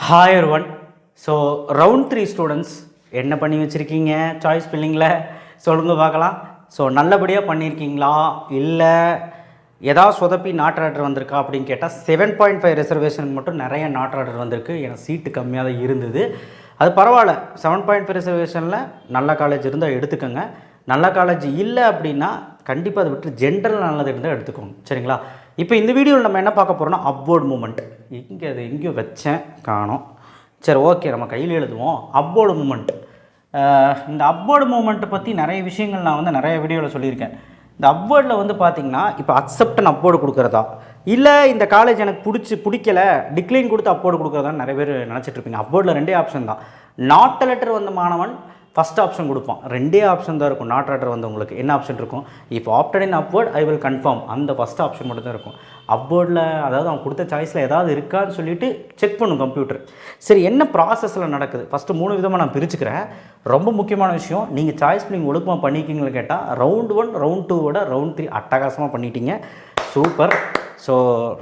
Hi everyone. So round 3 students என்ன பண்ணி வச்சுருக்கீங்க சாய்ஸ் ஃபில்லிங்கில் சொல்லுங்க பார்க்கலாம். ஸோ நல்லபடியாக பண்ணியிருக்கீங்களா இல்லை ஏதாவது சொதப்பி நாட் ஆர்டர் வந்திருக்கா அப்படின்னு கேட்டால் 7.5 ரிசர்வேஷன் மட்டும் நிறைய நாட் ஆர்டர் வந்திருக்கு. எனக்கு சீட்டு கம்மியாக தான் இருந்தது. அது பரவாயில்ல. 7.5 ரிசர்வேஷனில் நல்ல காலேஜ் இருந்தால் எடுத்துக்கோங்க. நல்ல காலேஜ் இல்லை அப்படின்னா கண்டிப்பாக அதை விட்டு ஜென்ரல் நல்லது இருந்தால் எடுத்துக்கோங்க. சரிங்களா? இப்போ இந்த வீடியோவில் நம்ம என்ன பார்க்க போகிறோம்னா அப்வோர்ட் மூமெண்ட். இங்கே அது எங்கேயோ வச்சேன் காணோம். சரி, ஓகே, நம்ம கையில் எழுதுவோம். Upward moment. இந்த அப்வோர்டு மூமெண்ட்டை பற்றி நிறைய விஷயங்கள் நான் வந்து நிறைய வீடியோவில் சொல்லியிருக்கேன். இந்த அப்வோர்டில் வந்து பார்த்திங்கன்னா இப்போ அக்செப்டன் அப்வோர்டு கொடுக்குறதா இல்லை இந்த காலேஜ் எனக்கு பிடிக்கலை டிக்ளைன் கொடுத்து அப்வோர்டு கொடுக்குறதா நிறைய பேர் நினச்சிட்ருப்பீங்க. அப்வோர்டில் ரெண்டே ஆப்ஷன் தான். நாட் லெட்டர் வந்த மாணவன் ஃபஸ்ட் ஆப்ஷன் கொடுப்பான். ரெண்டே ஆப்ஷன் தான் இருக்கும். நாட் ஆர்டர் வந்தவங்களுக்கு என்ன ஆப்ஷன் இருக்கும்? If opted in upward I will confirm. அந்த ஃபஸ்ட் ஆப்ஷன் மட்டும் தான் இருக்கும். அப்வோர்டில் அதாவது அவன் கொடுத்த சாய்ஸில் ஏதாவது இருக்கான்னு சொல்லிட்டு செக் பண்ணும் கம்ப்யூட்டர். சரி, என்ன ப்ராசஸில் நடக்குது? ஃபஸ்ட்டு 3 விதமாக நான் பிரிச்சுக்கிறேன். ரொம்ப முக்கியமான விஷயம், நீங்கள் சாய்ஸ் நீங்கள் ஒழுக்கமாக பண்ணிக்கிங்கன்னு கேட்டால் ரவுண்ட் 1 ரவுண்ட் 2 விட ரவுண்ட் 3 அட்டகாசமாக பண்ணிட்டீங்க. சூப்பர். ஸோ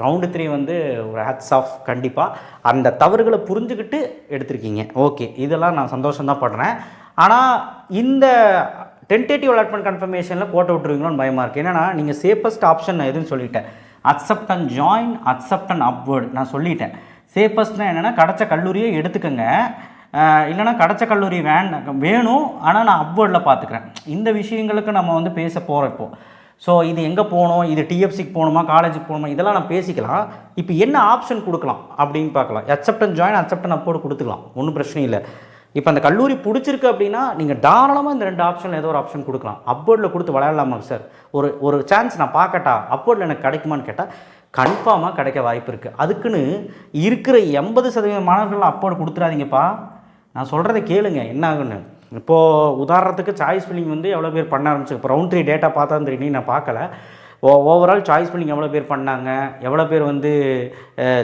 ரவுண்டு 3 வந்து ஒரு ஹேட்ஸ் ஆஃப். கண்டிப்பாக அந்த தவறுகளை புரிஞ்சுக்கிட்டு எடுத்திருக்கீங்க. ஓகே, இதெல்லாம் நான் சந்தோஷம்தான் படுறேன். ஆனால் இந்த டென்டேட்டிவ் அலாட்மெண்ட் கன்ஃபர்மேஷனில் கோட்டை விட்டுருவீங்களோன்னு பயமாக இருக்குது. ஏன்னா நீங்கள் சேஃபஸ்ட் ஆப்ஷன் நான் எதுன்னு சொல்லிட்டேன். Accept and join, accept and upward நான் சொல்லிட்டேன். சேஃபஸ்ட்னா என்னென்னா கிடச்ச கல்லூரியை எடுத்துக்கோங்க, இல்லைனா கிடச்ச கல்லூரி வேணும் ஆனால் நான் அப்வோர்டில் பார்த்துக்கிறேன். இந்த விஷயங்களுக்கு நம்ம வந்து பேச போகிறோம் இப்போது. ஸோ இது எங்கே போகணும், இது டிஎஃப்சிக்கு போகணுமா, காலேஜுக்கு போகணுமா, இதெல்லாம் நான் பேசிக்கலாம். இப்போ என்ன ஆப்ஷன் கொடுக்கலாம் அப்படின்னு பார்க்கலாம். Accept and join, accept and upward கொடுத்துக்கலாம், ஒன்றும் பிரச்சனை இல்லை. இப்போ அந்த கல்லூரி பிடிச்சிருக்கு அப்படின்னா நீங்கள் தாராளமாக இந்த 2 ஆப்ஷனில் ஏதோ ஒரு ஆப்ஷன் கொடுக்கலாம். அப்வோர்டில் கொடுத்து விளையாடலாமா சார், ஒரு சான்ஸ் நான் பார்க்கட்டா, அப்வோர்டில் எனக்கு கிடைக்குமான்னு கேட்டால் கன்ஃபார்மாக கிடைக்க வாய்ப்பு இருக்குது. அதுக்குன்னு இருக்கிற 80% மாணவர்கள் அப்வோர்டு கொடுத்துடாதீங்கப்பா. நான் சொல்கிறத கேளுங்க என்ன ஆகுன்னு. இப்போது உதாரணத்துக்கு சாய்ஸ் ஃபில்லிங் வந்து எவ்வளோ பேர் பண்ண ஆரம்பிச்சு. இப்போ ரவுண்ட் 3 டேட்டா பார்த்தா தெரியும், நான் பார்க்கல. ஓவரால் சாய்ஸ் ஃபில்லிங் எவ்வளோ பேர் பண்ணாங்க, எவ்வளோ பேர் வந்து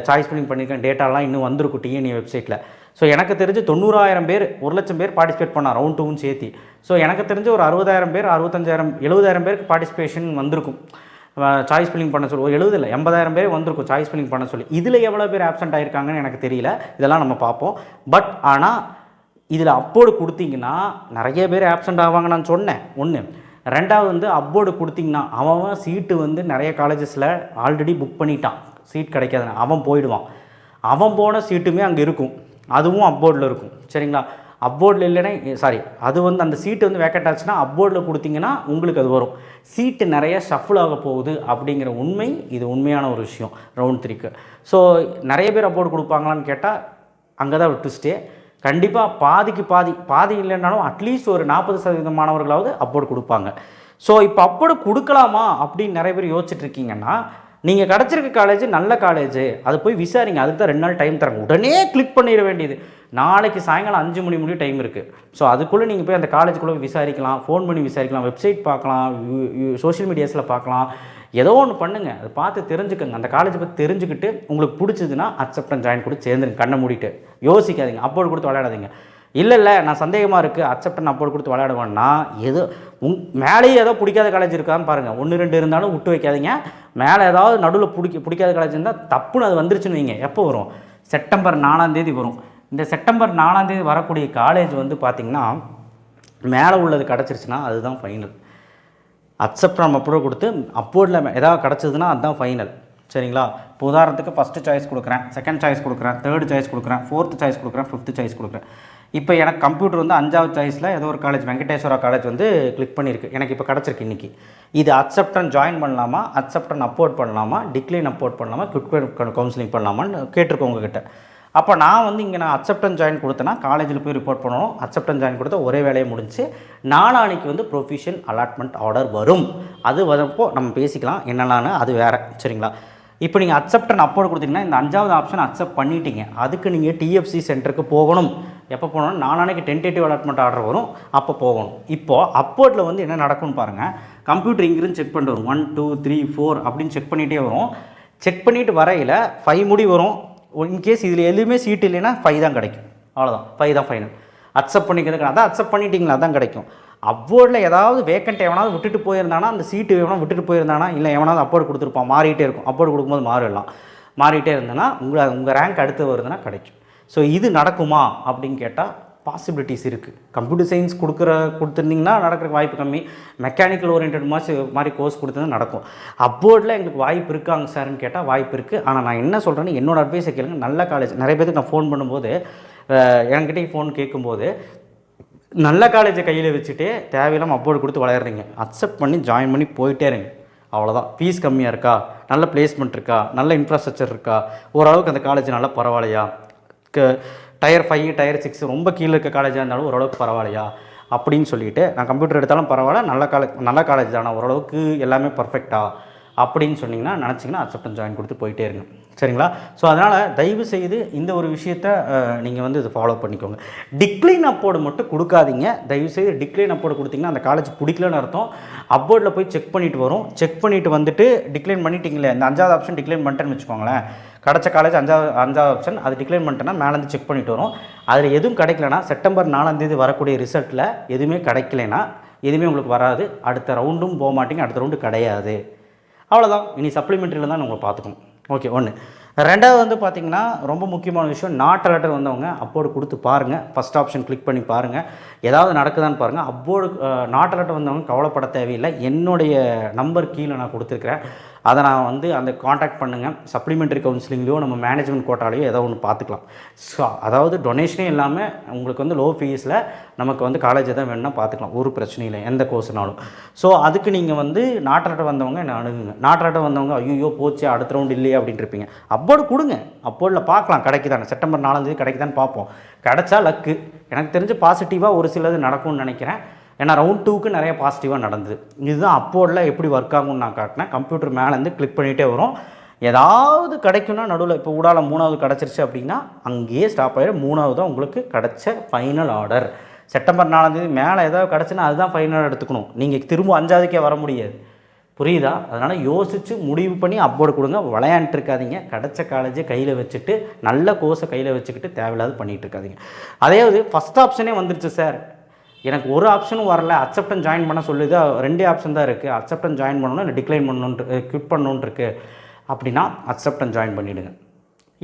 சாய்ஸ் ஃபில்லிங் பண்ணியிருக்கேன் டேட்டாலாம் இன்னும் வந்திருக்கும் டிஎன்ஏ வெப்சைட்டில். ஸோ எனக்கு தெரிஞ்சு 90,000 பேர், 1,00,000 பேர் பார்ட்டிசிபேட் பண்ணால் ரவுண்ட் 2வும் சேர்த்தி. ஸோ எனக்கு தெரிஞ்சு ஒரு 60,000 பேர், 65,000, 70,000 பேருக்கு பார்ட்டிசிபேஷன் வந்திருக்கும் சாய்ஸ் ஃபில்லிங் பண்ண சொல்லி. 70 இல்லை 80,000 பேர் வந்திருக்கும் சாய்ஸ் ஃபில்லிங் பண்ண சொல்லி. இதில் எவ்வளோ பேர் ஆப்சென்ட் ஆகிருக்காங்கன்னு எனக்கு தெரியல. இதெல்லாம் நம்ம பார்ப்போம். பட் ஆனால் இதில் அப்வோர்டு கொடுத்தீங்கன்னா நிறைய பேர் ஆப்சென்ட் ஆவாங்க நான் சொன்னேன். ஒன்று. ரெண்டாவது வந்து அப்வோர்டு கொடுத்தீங்கன்னா அவன் சீட்டு வந்து நிறைய காலேஜஸில் ஆல்ரெடி புக் பண்ணிட்டான், சீட் கிடைக்காதுன்னு அவன் போயிடுவான். அவன் போன சீட்டுமே அங்கே இருக்கும், அதுவும் அப்வோர்டில் இருக்கும். சரிங்களா? அப்வோர்டில் இல்லைன்னா அது வந்து அந்த சீட்டு வந்து வேக்கண்ட் ஆச்சுன்னா அப்வோர்டில் கொடுத்தீங்கன்னா உங்களுக்கு அது வரும். சீட்டு நிறைய ஷஃபிள் ஆக போகுது அப்படிங்கிற உண்மை, இது உண்மையான ஒரு விஷயம் ரவுண்ட் 3க்கு. ஸோ நிறைய பேர் அப்வோர்டு கொடுப்பாங்களான்னு கேட்டால் அங்கே தான் ஒரு ட்விஸ்ட்டே. கண்டிப்பாக பாதி இல்லைன்னாலும் அட்லீஸ்ட் ஒரு 40% மாணவர்களாவது அப்வோர்டு கொடுப்பாங்க. ஸோ இப்போ அப்வோர்டு கொடுக்கலாமா அப்படின்னு நிறைய பேர் யோசிச்சுட்ருக்கீங்கன்னா, நீங்கள் கிடச்சிருக்க காலேஜ் நல்ல காலேஜ், அது போய் விசாரிங்க. அதுக்கு தான் 2 நாள் டைம் தராங்க. உடனே கிளிக் பண்ணிட வேண்டியது. நாளைக்கு சாயங்காலம் 5 மணி முடியும் டைம் இருக்குது. ஸோ அதுக்குள்ளே நீங்கள் போய் அந்த காலேஜுக்குள்ளே விசாரிக்கலாம், ஃபோன் பண்ணி விசாரிக்கலாம், வெப்சைட் பார்க்கலாம், சோஷியல் மீடியாஸில் பார்க்கலாம். ஏதோ ஒன்று பண்ணுங்கள், அதை பார்த்து தெரிஞ்சுக்கோங்க. அந்த காலேஜை பற்றி தெரிஞ்சுக்கிட்டு உங்களுக்கு பிடிச்சதுன்னா அக்செப்ட் அண்ட் ஜாயின் கொடுத்து சேர்ந்துருங்க. கண்ணை மூடிட்டு யோசிக்காதீங்க, அப்வோர்டு கொடுத்து விளையாடாதீங்க. இல்லை நான் சந்தேகமாக இருக்குது அக்செப்ட் அண்ட் அப்வோர்டு கொடுத்து விளையாடுவேன்னா ஏதோ மேலேயே ஏதோ பிடிக்காத காலேஜ் இருக்கான்னு பாருங்கள். 1 2 இருந்தாலும் விட்டு வைக்காதீங்க. மேலே ஏதாவது நடுவில் பிடிக்காத காலேஜ் இருந்தால் தப்புன்னு அது வந்துருச்சுன்னு வைங்க. எப்போ வரும்? செப்டம்பர் 4 வரும். இந்த செப்டம்பர் 4 வரக்கூடிய காலேஜ் வந்து பார்த்திங்கன்னா மேலே உள்ளது கிடச்சிருச்சுன்னா அதுதான் ஃபைனல். அக்செப்ட் நம்ம அப்ரோவ் கொடுத்து அப்வோர்டில் ஏதாவது கிடச்சதுன்னா அதுதான் ஃபைனல். சரிங்களா? இப்போ உதாரணத்துக்கு ஃபஸ்ட்டு சாய்ஸ் கொடுக்குறேன், செகண்ட் சாய்ஸ் கொடுக்குறேன், தேர்டு சாய்ஸ் கொடுக்குறேன், 4th சாய்ஸ் கொடுக்குறேன், 5th சாய்ஸ் கொடுக்குறேன். இப்போ எனக்கு கம்ப்யூட்டர் வந்து 5வது சாய்ஸில் ஏதோ ஒரு காலேஜ் வெங்கடேஸ்வரா காலேஜ் வந்து கிளிக் பண்ணியிருக்கு. எனக்கு இப்போ கிடச்சிருக்கு இன்றைக்கி. இது அக்செப்ட் அண்ட் ஜாயின் பண்ணலாமா, அக்செப்ட் அண்ட் அப்வோர்ட் பண்ணலாமா, டிக்ளைன் அப்வோர்ட் பண்ணலாமா, குவிக் கவுன்சிலிங் பண்ணலாமான்னு கேட்டிருக்கோம் உங்ககிட்ட. அப்போ நான் வந்து இங்கே நான் அக்செப்ட் அண்ட் ஜாயின் கொடுத்தேன்னா காலேஜில் போய் ரிப்போர்ட் பண்ணணும். அக்செப்ட் அண்ட் ஜாயின் கொடுத்தா ஒரே வேலையை முடிஞ்சு நாளானிக்கு வந்து ப்ரொஃபிஷியல் அலாட்மெண்ட் ஆர்டர் வரும். அது வரப்போ நம்ம பேசிக்கலாம் என்னென்னு, அது வேறு. சரிங்களா? இப்போ நீங்கள் அக்செப்ட் அண்ட் அப்வோர்டு கொடுத்தீங்கன்னா இந்த 5வது ஆப்ஷன் அக்செப்ட் பண்ணிட்டீங்க. அதுக்கு நீங்கள் டிஎஃப்சி சென்டருக்கு போகணும். எப்போ போகணும்? நாளானிக்கு டென்டேட்டிவ் அலாட்மெண்ட் ஆர்டர் வரும், அப்போ போகணும். இப்போது அப்வோர்டில் வந்து என்ன நடக்கும்னு பாருங்கள். கம்ப்யூட்டர் இங்கிருந்து செக் பண்ணிட்டு வரும். 1 2 3 4 அப்படின்னு செக் பண்ணிகிட்டே வரும். செக் பண்ணிவிட்டு வரையில் 5 முடி வரும். இன்கேஸ் இதில் எதுவுமே சீட் இல்லைன்னா 5 தான் கிடைக்கும். அவ்வளோதான், 5 தான் ஃபைனல். அக்செப்ட் பண்ணிக்கிறதுக்கு அதான் அக்செப்ட் பண்ணிட்டீங்களா அதான் கிடைக்கும். அப்வோர்டில் ஏதாவது வேக்கண்ட் எவனாவது விட்டுட்டு போயிருந்தானா, அந்த சீட்டு எவனா விட்டுட்டு போயிருந்தானா, இல்லை எவனாவது அப்வோர்டு கொடுத்துருப்பான், மாறிட்டே இருக்கும். அப்வோர்டு கொடுக்கும்போது மாறிடலாம். மாறிட்டே இருந்தேன்னா உங்கள் ரேங்க் அடுத்து வருதுன்னா கிடைக்கும். ஸோ இது நடக்குமா அப்படின்னு கேட்டால் பாசிபிலிட்டிஸ் இருக்குது. கம்ப்யூட்டர் சயின்ஸ் கொடுத்துருந்தீங்கன்னா நடக்கிறதுக்கு வாய்ப்பு கம்மி. மெக்கானிக்கல் ஓரியன்ட் மாதிரி கோர்ஸ் கொடுத்தது நடக்கும். அப்போர்டில் எங்களுக்கு வாய்ப்பு இருக்காங்க சார்ன்னு கேட்டால் வாய்ப்பு இருக்குது. ஆனால் நான் என்ன சொல்கிறேன்னு என்னோடய அட்வைஸை கேளுங்க. நல்ல காலேஜ் நிறைய பேருக்கு நான் ஃபோன் பண்ணும்போது என்கிட்ட ஃபோன் கேட்கும்போது நல்ல காலேஜை கையில் வச்சுட்டு தேவையில்லாமல் அப்போர்டு கொடுத்து வளர்றீங்க. அக்செப்ட் பண்ணி ஜாயின் பண்ணி போயிட்டே இருங்க. அவ்வளோதான். ஃபீஸ் கம்மியாக இருக்கா, நல்ல பிளேஸ்மெண்ட் இருக்கா, நல்ல இன்ஃப்ராஸ்ட்ரக்சர் இருக்கா, ஓரளவுக்கு அந்த காலேஜ் நல்லா பரவாயில்லையா, டயர் 5 டயர் 6 ரொம்ப கீழே இருக்க காலேஜாக இருந்தாலும் ஓரளவுக்கு பரவாயில்லையா அப்படின்னு சொல்லிவிட்டு, நான் கம்ப்யூட்டர் எடுத்தாலும் பரவாயில்ல, நல்ல காலேஜ் தானே, ஓரளவுக்கு எல்லாமே பர்ஃபெக்டா அப்படின்னு சொன்னிங்கன்னா நினச்சிங்கன்னா அக்செப்டன்ஸ் ஜாயின் கொடுத்து போயிட்டே இருங்க. சரிங்களா? ஸோ அதனால் தயவு செய்து இந்த ஒரு விஷயத்தை நீங்கள் வந்து இதை ஃபாலோ பண்ணிக்கோங்க. டிக்ளைன் அப்போர்டு மட்டும் கொடுக்காதீங்க. தயவு செய்து டிக்ளைன் அப்போர்டு கொடுத்தீங்கன்னா அந்த காலேஜ் பிடிக்கலன்னு அர்த்தம். அப்போர்டில் போய் செக் பண்ணிவிட்டு வரும். செக் பண்ணிவிட்டு வந்துட்டு டிக்ளைன் பண்ணிட்டீங்களே, இந்த 5வது ஆப்ஷன் டிக்ளைன் பண்ணிட்டேன்னு வச்சுக்கோங்களேன். கிடச்ச காலேஜ் 5வது ஆப்ஷன் அது டிக்ளைன் பண்ணிட்டேன்னா மேலேருந்து செக் பண்ணிட்டு வரும். அதில் எதுவும் கிடைக்கலனா செப்டம்பர் 4ஆம் தேதி வரக்கூடிய ரிசல்ட்டில் எதுவுமே கிடைக்கலனா எதுவுமே உங்களுக்கு வராது. அடுத்த ரவுண்டும் போக மாட்டீங்க, அடுத்த ரவுண்டு கிடையாது. அவ்வளோதான். இனி சப்ளிமெண்ட்ரியில் தான் உங்களை பார்த்துக்கணும். ஓகே, ஒன்று. ரெண்டாவது வந்து பார்த்திங்கன்னா ரொம்ப முக்கியமான விஷயம், நாட் லெட்டர் வந்தவங்க அப்போர்டு கொடுத்து பாருங்கள். ஃபஸ்ட் ஆப்ஷன் கிளிக் பண்ணி பாருங்கள், ஏதாவது நடக்குதான்னு பாருங்கள். அப்போர்டு நாட் லெட்டர் வந்தவங்க கவலைப்பட தேவையில்லை. என்னுடைய நம்பர் கீழே நான் கொடுத்துருக்குறேன். அதை நான் வந்து அந்த காண்டாக்ட் பண்ணுங்கள். சப்ளிமெண்ட்ரி கவுன்சிலிங்லையோ நம்ம மேனேஜ்மெண்ட் கோட்டாலையோ ஏதோ ஒன்று பார்த்துக்கலாம். ஸோ அதாவது டொனேஷனே இல்லாமல் உங்களுக்கு வந்து லோ ஃபீஸில் நமக்கு வந்து காலேஜ் எதாவது வேணும்னா பார்த்துக்கலாம். ஒரு பிரச்சனையும் இல்லை, எந்த கோர்ஸ்னாலும். ஸோ அதுக்கு நீங்கள் வந்து நாட் லெட்டர் வந்தவங்க என்ன அணுகுங்க. நாட் லெட்டர் வந்தவங்க ஐயோ போச்சு அடுத்த ரவுண்டு இல்லையே அப்படின்ட்டு இருப்பீங்க. அப்போர்டு கொடுங்க. அப்போர்டில் பார்க்கலாம் கிடைக்குதானே. செப்டம்பர் 4ஆம் தேதி கிடைக்குதான்னு பார்ப்போம். கிடச்சா லக்கு. எனக்கு தெரிஞ்சு பாசிட்டிவாக ஒரு சிலது நடக்கும்னு நினைக்கிறேன். ஏன்னா ரவுண்ட் 2க்கு நிறைய பாசிட்டிவாக நடந்தது. இதுதான் அப்போர்டில் எப்படி ஒர்க் ஆகும்னு நான் காட்டினேன். கம்ப்யூட்டர் மேலேருந்து கிளிக் பண்ணிகிட்டே வரும். ஏதாவது கிடைக்கும்னா நடுவில் இப்போ ஊடால 3வது கிடச்சிருச்சு அப்படின்னா அங்கேயே ஸ்டாப் ஆகிடும். 3வது தான் உங்களுக்கு கிடச்ச ஃபைனல் ஆர்டர். செப்டம்பர் 4ஆம் தேதி மேலே ஏதாவது கிடச்சுன்னா அதுதான் ஃபைனல் எடுத்துக்கணும். நீங்கள் திரும்ப 5வதுக்கே வர முடியாது. புரியுதா? அதனால் யோசித்து முடிவு பண்ணி அப்போர்டு கொடுங்க. விளையாண்டுட்டு இருக்காதீங்க. கிடச்ச காலேஜை கையில் வச்சுட்டு நல்ல கோர்ஸை கையில் வச்சுக்கிட்டு தேவையில்லாத பண்ணிகிட்டு இருக்காதீங்க. அதாவது ஃபஸ்ட் ஆப்ஷனே வந்துருச்சு சார், எனக்கு ஒரு ஆப்ஷனும் வரல, அக்செப்டன் ஜாயின் பண்ண சொல்லுது, 2 ஆப்ஷன் தான் இருக்குது, அக்செப்டன் ஜாயின் பண்ணணும் இல்லை டிக்ளைன் பண்ணணுன்ட்டு குவிட் பண்ணணுன்ட்டு இருக்குது அப்படின்னா அக்செப்டன் ஜாயின் பண்ணிவிடுங்க.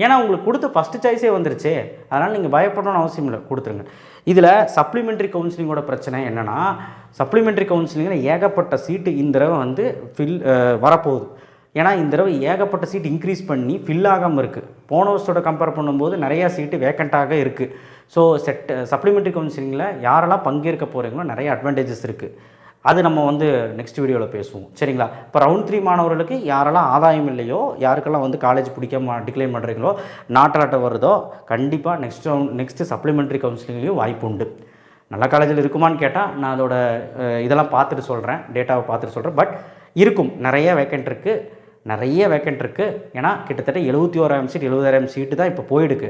ஏன்னா உங்களுக்கு கொடுத்த ஃபஸ்ட்டு சாய்ஸே வந்துருச்சு. அதனால் நீங்கள் பயப்படணும்னு அவசியம் இல்லை, கொடுத்துருங்க. இதில் சப்ளிமெண்ட்ரி கவுன்சிலிங்கோட பிரச்சனை என்னென்னா, சப்ளிமெண்ட்ரி கவுன்சிலிங்கில் ஏகப்பட்ட சீட்டு இந்த தடவை வந்து வரப்போகுது. ஏன்னா இந்த தடவை ஏகப்பட்ட சீட் இன்க்ரீஸ் பண்ணி ஃபில் ஆகாமல் இருக்குது. போன வருஷத்தோட கம்பேர் பண்ணும்போது நிறையா சீட்டு வேக்கண்ட்டாக இருக்குது. ஸோ சப்ளிமெண்ட்ரி கவுன்சிலிங்கில் யாரெல்லாம் பங்கேற்க போகிறீங்களோ நிறைய அட்வான்டேஜஸ் இருக்குது. அது நம்ம வந்து நெக்ஸ்ட் வீடியோவில் பேசுவோம். சரிங்களா? இப்போ ரவுண்ட் 3 மாணவர்களுக்கு யாரெல்லாம் ஆதாயம் இல்லையோ, யாருக்கெல்லாம் வந்து காலேஜ் பிடிக்காம டிக்ளைன் பண்ணுறீங்களோ, நாட் லெட்டர் வருதோ, கண்டிப்பாக நெக்ஸ்ட்டு சப்ளிமெண்ட்ரி கவுன்சிலிங்லேயும் வாய்ப்பு உண்டு. நல்ல காலேஜில் இருக்குமான்னு கேட்டால் நான் அதோட இதெல்லாம் பார்த்துட்டு சொல்கிறேன், டேட்டாவை பார்த்துட்டு சொல்கிறேன். பட் இருக்கும், நிறைய வேக்கண்ட் இருக்குது. ஏன்னா கிட்டத்தட்ட 71,000 சீட் 70,000 சீட்டு தான் இப்போ போயிடுக்கு.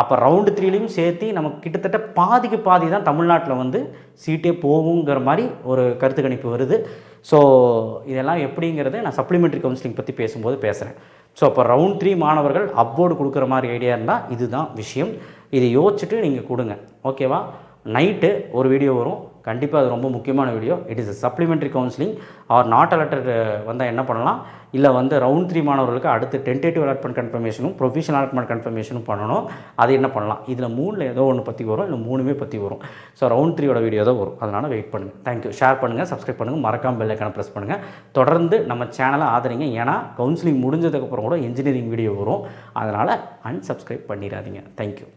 அப்போ ரவுண்டு 3லையும் சேர்த்து நமக்கு கிட்டத்தட்ட பாதிக்கு பாதி தான் தமிழ்நாட்டில் வந்து சீட்டே போகுங்கிற மாதிரி ஒரு கருத்து கணிப்பு வருது. ஸோ இதெல்லாம் எப்படிங்கிறது நான் சப்ளிமெண்ட்ரி கவுன்சிலிங் பற்றி பேசும்போது பேசுகிறேன். ஸோ அப்போ ரவுண்ட் 3 மாணவர்கள் அப்போர்டு கொடுக்குற மாதிரி ஐடியா இருந்தால் இதுதான் விஷயம். இதை யோசிச்சுட்டு நீங்கள் கொடுங்க. ஓகேவா? நைட்டு ஒரு வீடியோ வரும், கண்டிப்பாக அது ரொம்ப முக்கியமான video. It is supplementary counselling R not alerted வந்தால் என்ன பண்ணலாம், இல்லை வந்து ரவுண்ட் 3 மாணவர்களுக்கு அடுத்து டென்டேட்டிவ் அலாட்மெண்ட் கன்ஃபர்மேஷனும் ப்ரொஃபஷனல் அலாட்மெண்ட் கன்ஃபர்மேஷனும் பண்ணணும். அது என்ன பண்ணலாம், இதில் 3ல் ஏதோ ஒன்று பற்றி வரும், இல்லை 3மே பற்றி வரும். ஸோ ரவுண்ட் 3யோட வீடியோ தான் வரும். அதனால் வெயிட் பண்ணுங்கள். தேங்க்யூ. ஷேர் பண்ணுங்கள், சப்ஸ்கிரைப் பண்ணுங்கள், மறக்காமல் பெல் ஐக்கானை ப்ரெஸ் பண்ணுங்கள். தொடர்ந்து நம்ம சேனலை ஆதரிங்க. ஏன்னா கவுன்சிலிங் முடிஞ்சதுக்கப்புறம் கூட இன்ஜினியரிங் வீடியோ வரும். அதனால் அன்சப்ஸ்கிரைப் பண்ணிடாதீங்க. தேங்க்யூ.